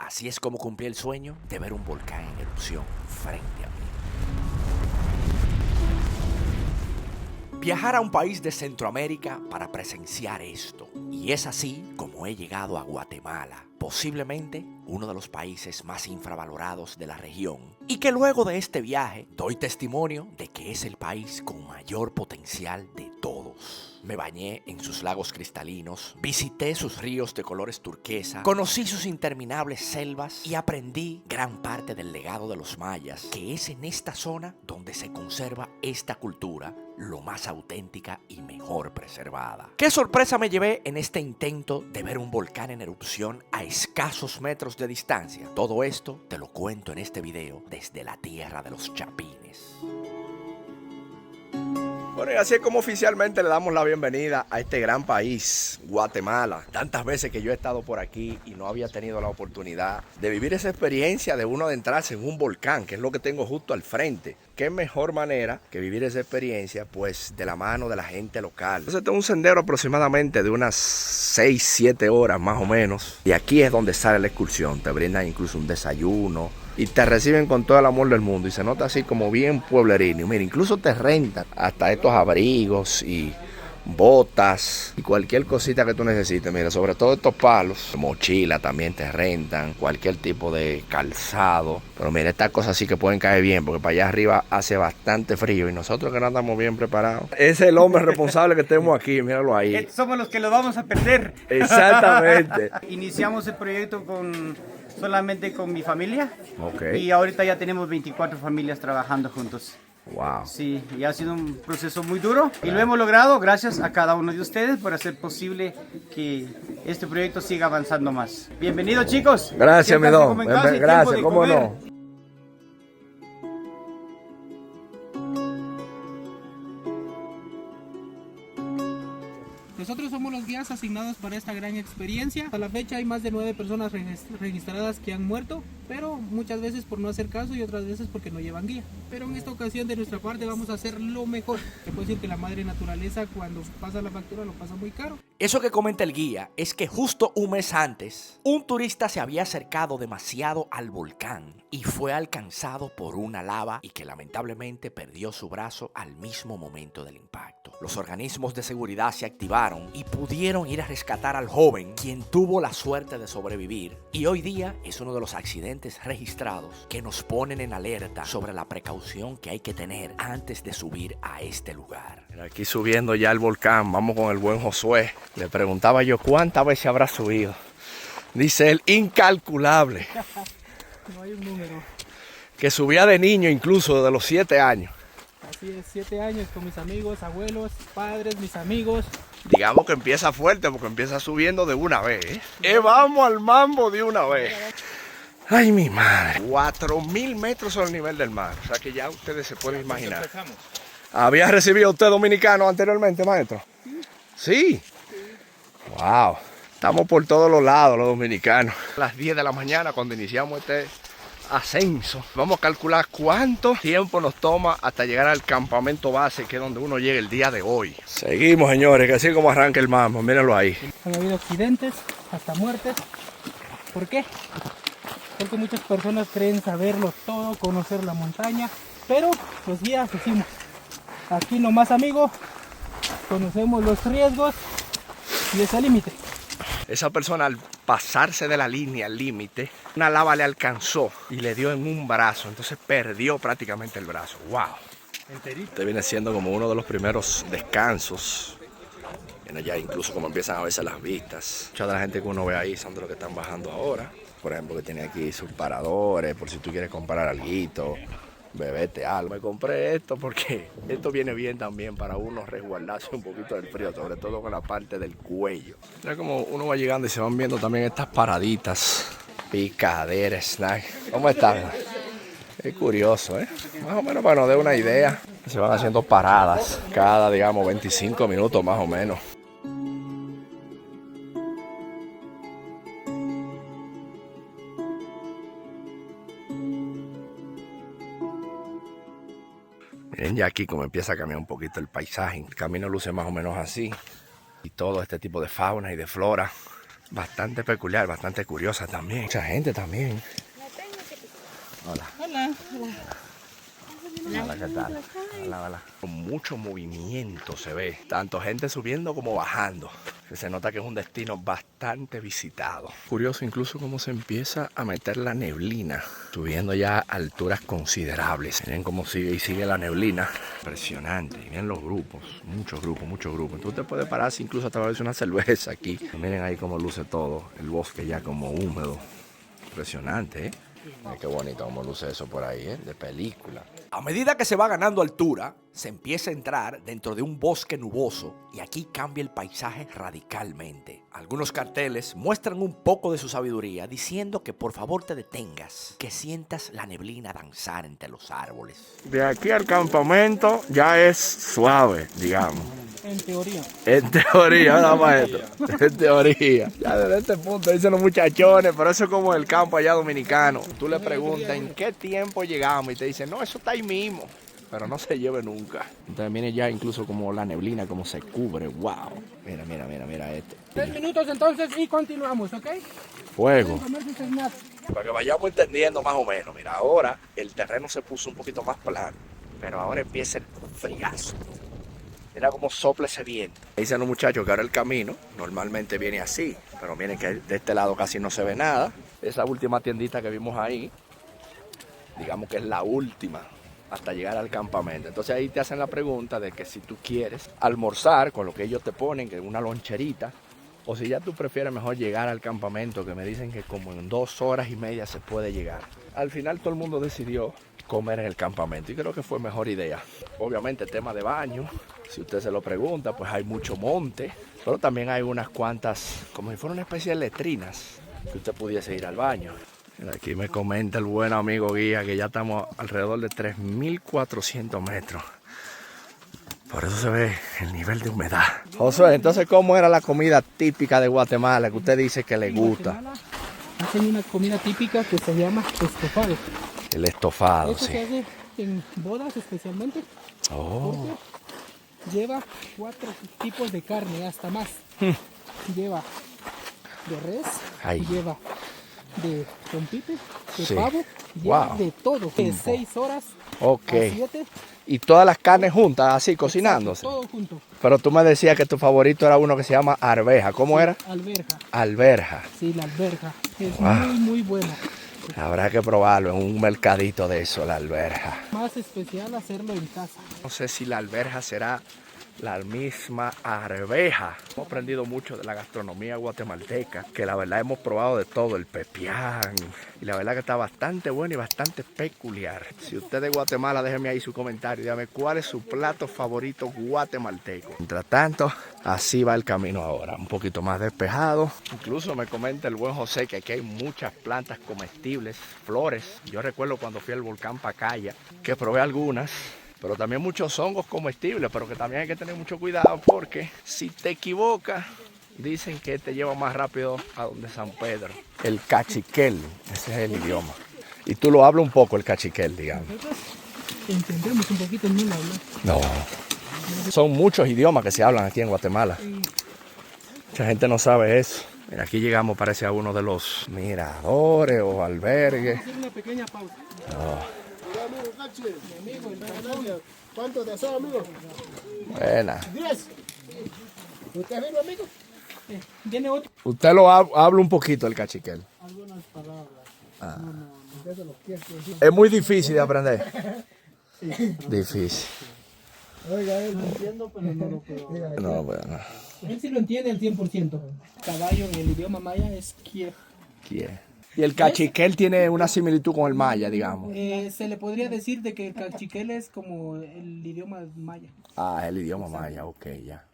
Así es como cumplí el sueño de ver un volcán en erupción frente a mí. Viajar a un país de Centroamérica para presenciar esto. Y es así como he llegado a Guatemala, posiblemente uno de los países más infravalorados de la región. Y que luego de este viaje doy testimonio de que es el país con mayor potencial de todos. Me bañé en sus lagos cristalinos, visité sus ríos de colores turquesa, conocí sus interminables selvas y aprendí gran parte del legado de los mayas, que es en esta zona donde se conserva esta cultura lo más auténtica y mejor preservada. ¿Qué sorpresa me llevé en este intento de ver un volcán en erupción a escasos metros de distancia? Todo esto te lo cuento en este video desde la tierra de los chapines. Bueno, y así es como oficialmente le damos la bienvenida a este gran país, Guatemala. Tantas veces que yo he estado por aquí y no había tenido la oportunidad de vivir esa experiencia de uno adentrarse en un volcán, que es lo que tengo justo al frente. Qué mejor manera que vivir esa experiencia, pues, de la mano de la gente local. Entonces tengo un sendero aproximadamente de unas 6, 7 horas más o menos. Y aquí es donde sale la excursión. Te brindan incluso un desayuno y te reciben con todo el amor del mundo. Y se nota así como bien pueblerino. Mira, incluso te rentan hasta estos abrigos y botas y cualquier cosita que tú necesites. Mira, sobre todo estos palos, mochila también te rentan, cualquier tipo de calzado. Pero mira, estas cosas sí que pueden caer bien, porque para allá arriba hace bastante frío y nosotros que no andamos bien preparados. Es el hombre responsable que tenemos aquí, míralo ahí. Somos los que lo vamos a perder. Exactamente. Iniciamos el proyecto solamente con mi familia. Ok. Y ahorita ya tenemos 24 familias trabajando juntos. Wow. Sí, y ha sido un proceso muy duro y lo hemos logrado gracias a cada uno de ustedes por hacer posible que este proyecto siga avanzando más. Bienvenidos, chicos. Gracias, mi don. Gracias, cómo comer. no. Nosotros somos los guías asignados para esta gran experiencia. A la fecha hay más de 9 personas registradas que han muerto, pero muchas veces por no hacer caso y otras veces porque no llevan guía. Pero en esta ocasión de nuestra parte vamos a hacer lo mejor. Se puede decir que la madre naturaleza cuando pasa la factura lo pasa muy caro. Eso que comenta el guía es que justo un mes antes, un turista se había acercado demasiado al volcán y fue alcanzado por una lava y que lamentablemente perdió su brazo al mismo momento del impacto. Los organismos de seguridad se activaron y pudieron ir a rescatar al joven, quien tuvo la suerte de sobrevivir, y hoy día es uno de los accidentes registrados que nos ponen en alerta sobre la precaución que hay que tener antes de subir a este lugar. Aquí subiendo ya el volcán, vamos con el buen Josué. Le preguntaba yo cuántas veces habrá subido. Dice él, incalculable. No hay un número. Que subía de niño incluso desde los 7 años. Así es, 7 años con mis amigos, abuelos, padres, mis amigos. Digamos que empieza fuerte porque empieza subiendo de una vez. Vamos al mambo de una vez. Ay, mi madre. 4.000 metros sobre el nivel del mar. O sea que ya ustedes se pueden imaginar. ¿Había recibido usted dominicano anteriormente, maestro? Sí. Wow. Estamos por todos los lados los dominicanos. A las 10 de la mañana cuando iniciamos este ascenso. Vamos a calcular cuánto tiempo nos toma hasta llegar al campamento base, que es donde uno llega el día de hoy. Seguimos, señores, que así como arranca el mambo, mírenlo ahí. Han habido accidentes, hasta muertes. ¿Por qué? Porque muchas personas creen saberlo todo, conocer la montaña, pero los guías decimos, aquí nomás amigo, conocemos los riesgos y es el límite. Esa persona al pasarse de la línea al límite, una lava le alcanzó y le dio en un brazo, entonces perdió prácticamente el brazo. ¡Wow! Este viene siendo como uno de los primeros descansos. Viene ya incluso como empiezan a verse las vistas. Mucha de la gente que uno ve ahí son de los que están bajando ahora. Por ejemplo, que tiene aquí sus paradores, por si tú quieres comprar alguito, bebete algo. Me compré esto porque esto viene bien también para uno resguardarse un poquito del frío, sobre todo con la parte del cuello. Mira como uno va llegando y se van viendo también estas paraditas, picaderas, snack. ¿Cómo están? Es curioso, ¿eh? Más o menos para que nos dé una idea. Se van haciendo paradas cada, digamos, 25 minutos más o menos. Miren ya aquí como empieza a cambiar un poquito el paisaje. El camino luce más o menos así. Y todo este tipo de fauna y de flora bastante peculiar, bastante curiosa también. Mucha gente también. Hola. Hola. Hola, ¿qué tal? Hola, hola. Con mucho movimiento se ve, tanto gente subiendo como bajando. Se nota que es un destino bastante visitado. Curioso incluso cómo se empieza a meter la neblina, subiendo ya a alturas considerables. Miren cómo sigue y sigue la neblina. Impresionante. Y miren los grupos, muchos grupos. Entonces usted puede pararse incluso hasta beberse una cerveza aquí. Miren ahí cómo luce todo, el bosque ya como húmedo. Impresionante, ¿eh? Ay, qué bonito como luce eso por ahí, ¿eh? De película. A medida que se va ganando altura, se empieza a entrar dentro de un bosque nuboso y aquí cambia el paisaje radicalmente. Algunos carteles muestran un poco de su sabiduría diciendo que por favor te detengas, que sientas la neblina danzar entre los árboles. De aquí al campamento ya es suave, digamos. En teoría. En teoría, ¿verdad, maestro? En teoría. Ya desde este punto dicen los muchachones, pero eso es como el campo allá dominicano. Tú le preguntas en qué tiempo llegamos y te dicen, no, eso está ahí mismo. Pero no se lleve nunca. Entonces viene ya incluso como la neblina, como se cubre. ¡Wow! Mira esto. 3 minutos entonces y continuamos, ¿ok? Fuego. Comer sus snacks. Para que vayamos entendiendo más o menos. Mira, ahora el terreno se puso un poquito más plano. Pero ahora empieza el friazo. Mira cómo sopla ese viento. Dicen los muchachos que ahora el camino normalmente viene así. Pero miren que de este lado casi no se ve nada. Esa última tiendita que vimos ahí, digamos que es la última hasta llegar al campamento. Entonces ahí te hacen la pregunta de que si tú quieres almorzar con lo que ellos te ponen, que es una loncherita, o si ya tú prefieres mejor llegar al campamento, que me dicen que como en 2 horas y media se puede llegar. Al final todo el mundo decidió comer en el campamento y creo que fue mejor idea. Obviamente el tema de baño, si usted se lo pregunta, pues hay mucho monte, pero también hay unas cuantas, como si fuera una especie de letrinas, que usted pudiese ir al baño. Aquí me comenta el buen amigo guía que ya estamos alrededor de 3.400 metros. Por eso se ve el nivel de humedad. Josué, entonces, ¿cómo era la comida típica de Guatemala que usted dice que le gusta? Hacen una comida típica que se llama estofado. El estofado, Eso se sí. hace en bodas especialmente. Oh, Porque lleva 4 tipos de carne, hasta más. Lleva de res, Ay. lleva de trompite, de Sí. pavo, lleva Wow. de todo. De 6 horas ok. a 7, Y todas las carnes juntas, así, cocinándose. todo junto. Pero tú me decías que tu favorito era uno que se llama arveja. ¿Cómo era? Alberja. Alberja. Sí, la alberja. Es Wow. muy buena. Habrá que probarlo en un mercadito de eso, la alberja. Más especial hacerlo en casa. No sé si la alberja será la misma arveja. Hemos aprendido mucho de la gastronomía guatemalteca, que la verdad hemos probado de todo, el pepián, y la verdad que está bastante bueno y bastante peculiar. Si usted es de Guatemala, déjeme ahí su comentario, dígame cuál es su plato favorito guatemalteco. Mientras tanto, así va el camino ahora, un poquito más despejado. Incluso me comenta el buen José que aquí hay muchas plantas comestibles, flores. Yo recuerdo cuando fui al volcán Pacaya, que probé algunas, pero también muchos hongos comestibles, pero que también hay que tener mucho cuidado porque si te equivocas, dicen que te lleva más rápido a donde San Pedro. El cachiquel, ese es el idioma. Y tú lo hablas un poco el cachiquel, digamos. Nosotros entendemos un poquito en hablar. No. Son muchos idiomas que se hablan aquí en Guatemala. Mucha gente no sabe eso. Mira, aquí llegamos, parece a uno de los miradores o albergues. Hacer una pequeña pausa. ¿Cuánto de asado, amigo? Buena. 10. ¿Usted vino, amigo? Viene otro. Usted lo habla un poquito el cachiquel. Algunas palabras. Es muy difícil de aprender. Difícil. Oiga, lo entiendo, pero no lo puedo. No, bueno. Él sí lo entiende al 100%. Caballo en el idioma maya es kie. ¿Quién? Y el cachiquel tiene una similitud con el maya, digamos. Se le podría decir de que el cachiquel es como el idioma maya. Ah, el idioma maya, ok, ya.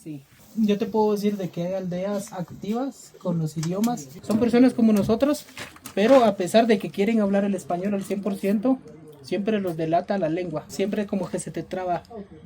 Sí. Yo te puedo decir de que hay aldeas activas con los idiomas. Son personas como nosotros, pero a pesar de que quieren hablar el español al 100%, siempre los delata la lengua. Siempre como que se te traba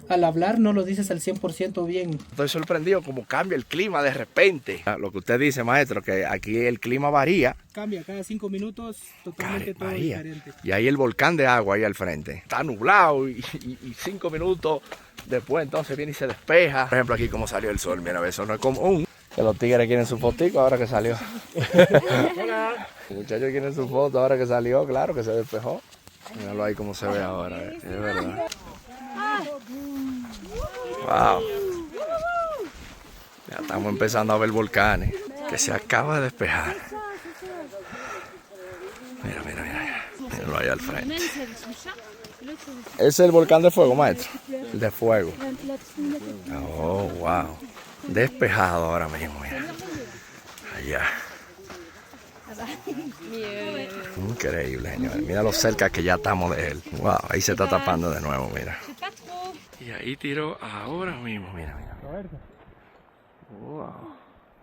al hablar, no lo dices al 100% bien. Estoy sorprendido cómo cambia el clima de repente. Lo que usted dice, maestro, que aquí el clima varía. Cambia cada 5 minutos, totalmente todo Varía. diferente. Y ahí el volcán de agua ahí al frente. Está nublado y 5 minutos después entonces viene y se despeja. Por ejemplo, aquí como salió el sol, mira, eso no es común. Que los tigres quieren su fotico ahora que salió. Los muchachos quieren su foto ahora que salió, claro que se despejó. Míralo ahí como se ve ahora, es verdad. Wow. Ya estamos empezando a ver volcanes que se acaba de despejar. Mira, mira, mira. Míralo ahí al frente. Ese es el volcán de fuego, maestro. El de fuego. Oh, wow. Despejado ahora mismo, mira. Allá. Increíble, señores. Mira lo cerca que ya estamos de él. Wow, ahí se está tapando de nuevo, mira. Y ahí tiró ahora mismo, mira, mira. Wow.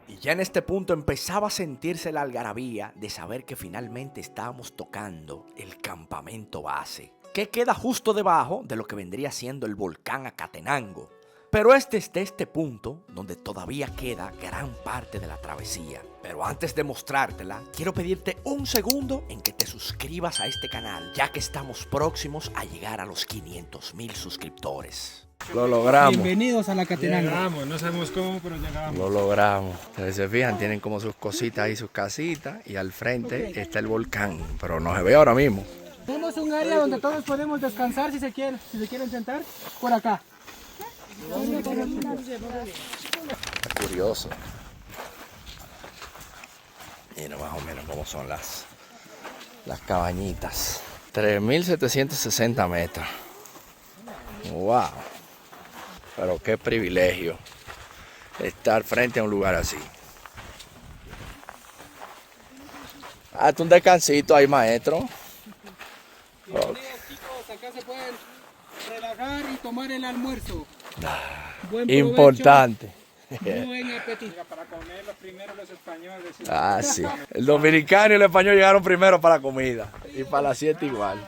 Y ya en este punto empezaba a sentirse la algarabía de saber que finalmente estábamos tocando el campamento base, que queda justo debajo de lo que vendría siendo el volcán Acatenango. Pero es desde este punto donde todavía queda gran parte de la travesía. Pero antes de mostrártela, quiero pedirte un segundo en que te suscribas a este canal, ya que estamos próximos a llegar a los 500,000 suscriptores. Lo logramos. Bienvenidos a la Catenango. Llegamos, no sabemos cómo, pero llegamos. Lo logramos. Ustedes se fijan, tienen como sus cositas ahí, sus casitas, y al frente está el volcán, pero no se ve ahora mismo. Tenemos un área donde todos podemos descansar si se quieren sentar por acá. Está curioso. Mira más o menos cómo son las cabañitas. 3.760 metros. Wow. Pero qué privilegio estar frente a un lugar así. Hazte un descansito ahí, maestro. Bienvenidos, chicos, acá se pueden relajar y tomar el almuerzo. Buen provecho, Importante. buen apetito. Para comer los primeros los españoles. Ah, sí. El dominicano y el español llegaron primero para la comida. Y para la siesta igual.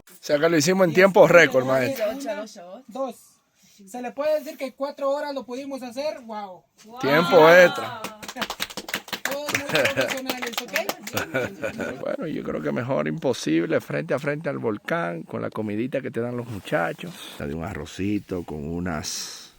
O sea que lo hicimos en tiempo récord, maestro. 2. Se le puede decir que 4 horas lo pudimos hacer. Wow. Tiempo extra. Todos muy profesionales, ¿ok? Bueno, yo creo que mejor imposible frente a frente al volcán con la comidita que te dan los muchachos. De un arrocito con unos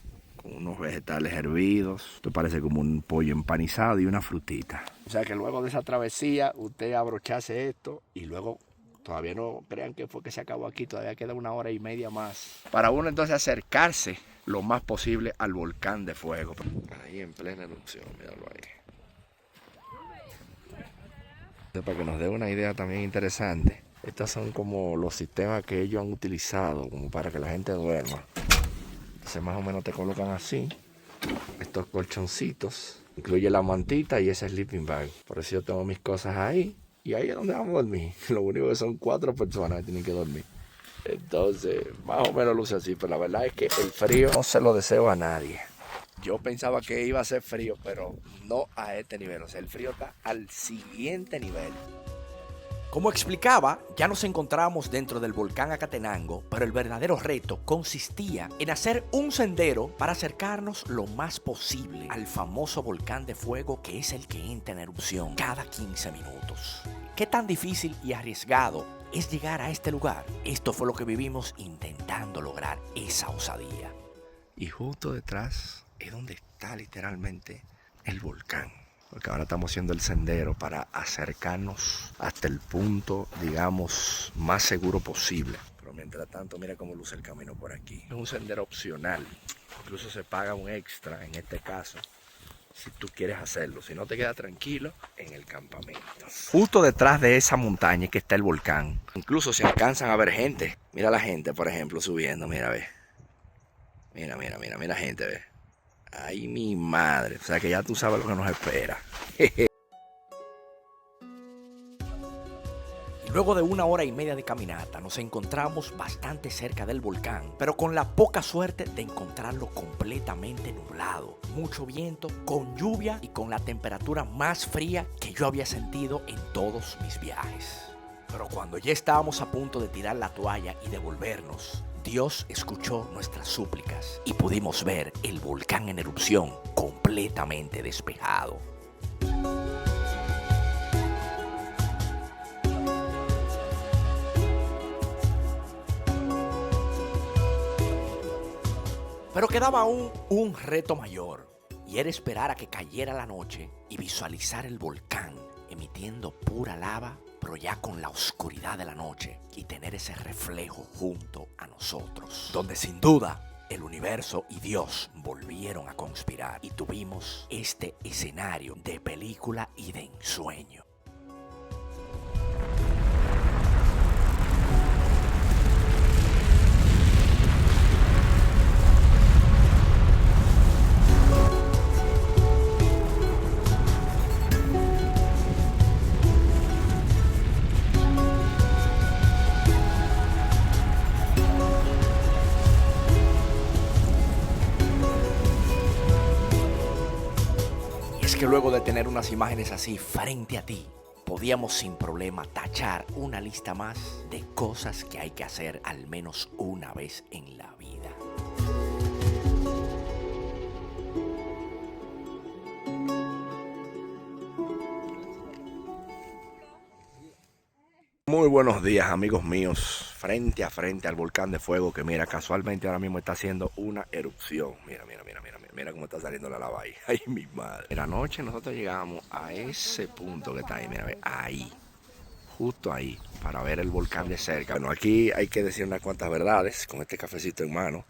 vegetales hervidos. Esto parece como un pollo empanizado y una frutita. O sea que luego de esa travesía usted abrochase esto y luego todavía no crean que fue que se acabó aquí, todavía queda 1 hora y media más. Para uno entonces acercarse lo más posible al volcán de fuego. Ahí en plena erupción, míralo ahí. Para que nos dé una idea también interesante, estos son como los sistemas que ellos han utilizado como para que la gente duerma. Entonces más o menos te colocan así, estos colchoncitos, incluye la mantita y ese sleeping bag. Por eso yo tengo mis cosas ahí y ahí es donde vamos a dormir. Lo único que son 4 personas que tienen que dormir. Entonces más o menos luce así, pero la verdad es que el frío no se lo deseo a nadie. Yo pensaba que iba a ser frío, pero no a este nivel. O sea, el frío está al siguiente nivel. Como explicaba, ya nos encontrábamos dentro del volcán Acatenango, pero el verdadero reto consistía en hacer un sendero para acercarnos lo más posible al famoso volcán de fuego que es el que entra en erupción cada 15 minutos. ¿Qué tan difícil y arriesgado es llegar a este lugar? Esto fue lo que vivimos intentando lograr esa osadía. Y justo detrás es donde está literalmente el volcán. Porque ahora estamos haciendo el sendero para acercarnos hasta el punto, digamos, más seguro posible. Pero mientras tanto, mira cómo luce el camino por aquí. Es un sendero opcional. Incluso se paga un extra en este caso, si tú quieres hacerlo. Si no, te quedas tranquilo en el campamento. Justo detrás de esa montaña que está el volcán. Incluso se alcanzan a ver gente. Mira la gente, por ejemplo, subiendo. Mira, ve. Mira gente, ve. Ay, mi madre. O sea que ya tú sabes lo que nos espera. Luego de 1 hora y media de caminata nos encontramos bastante cerca del volcán, pero con la poca suerte de encontrarlo completamente nublado, mucho viento, con lluvia y con la temperatura más fría que yo había sentido en todos mis viajes. Pero cuando ya estábamos a punto de tirar la toalla y devolvernos, Dios escuchó nuestras súplicas y pudimos ver el volcán en erupción completamente despejado. Pero quedaba aún un reto mayor, y era esperar a que cayera la noche y visualizar el volcán emitiendo pura lava, pero ya con la oscuridad de la noche, y tener ese reflejo junto a nosotros, donde sin duda el universo y Dios volvieron a conspirar y tuvimos este escenario de película y de ensueño. Que luego de tener unas imágenes así frente a ti, podíamos sin problema tachar una lista más de cosas que hay que hacer al menos una vez en la vida. Muy buenos días, amigos míos, frente a frente al volcán de fuego que mira, casualmente ahora mismo está haciendo una erupción. Mira cómo está saliendo la lava ahí. Ay, mi madre. En la noche nosotros llegamos a ese punto que está ahí, mira, ahí, justo ahí, para ver el volcán de cerca. Bueno, aquí hay que decir unas cuantas verdades con este cafecito en mano.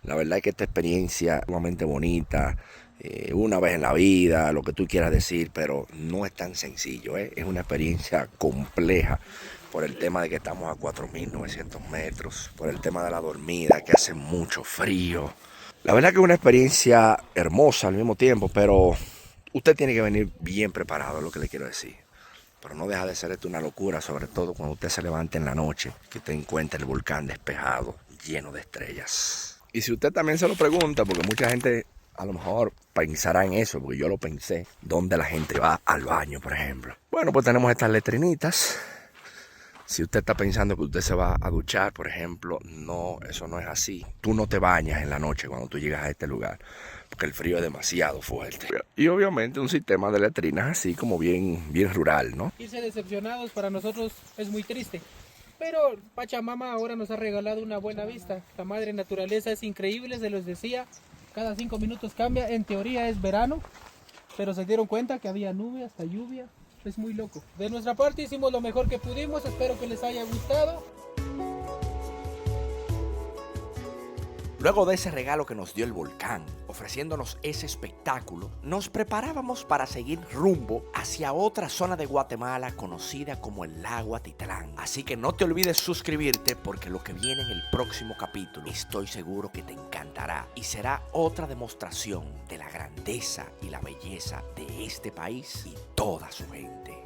La verdad es que esta experiencia es sumamente bonita, una vez en la vida, lo que tú quieras decir, pero no es tan sencillo, ¿eh? Es una experiencia compleja por el tema de que estamos a 4.900 metros, por el tema de la dormida, que hace mucho frío. La verdad que es una experiencia hermosa al mismo tiempo, pero usted tiene que venir bien preparado, es lo que le quiero decir. Pero no deja de ser esto una locura, sobre todo cuando usted se levante en la noche, que usted encuentre el volcán despejado, lleno de estrellas. Y si usted también se lo pregunta, porque mucha gente a lo mejor pensará en eso, porque yo lo pensé, ¿dónde la gente va al baño, por ejemplo? Bueno, pues tenemos estas letrinitas. Si usted está pensando que usted se va a duchar, por ejemplo, no, eso no es así. Tú no te bañas en la noche cuando tú llegas a este lugar, porque el frío es demasiado fuerte. Y obviamente un sistema de letrinas así como bien rural, ¿no? Irse decepcionados para nosotros es muy triste. Pero Pachamama ahora nos ha regalado una buena vista. La madre naturaleza es increíble, se los decía. Cada 5 minutos cambia. En teoría es verano, pero se dieron cuenta que había nube, hasta lluvia. Es muy loco. De nuestra parte hicimos lo mejor que pudimos. Espero que les haya gustado. Luego de ese regalo que nos dio el volcán, ofreciéndonos ese espectáculo, nos preparábamos para seguir rumbo hacia otra zona de Guatemala conocida como el lago Atitlán. Así que no te olvides suscribirte, porque lo que viene en el próximo capítulo estoy seguro que te encantará y será otra demostración de la grandeza y la belleza de este país y toda su gente.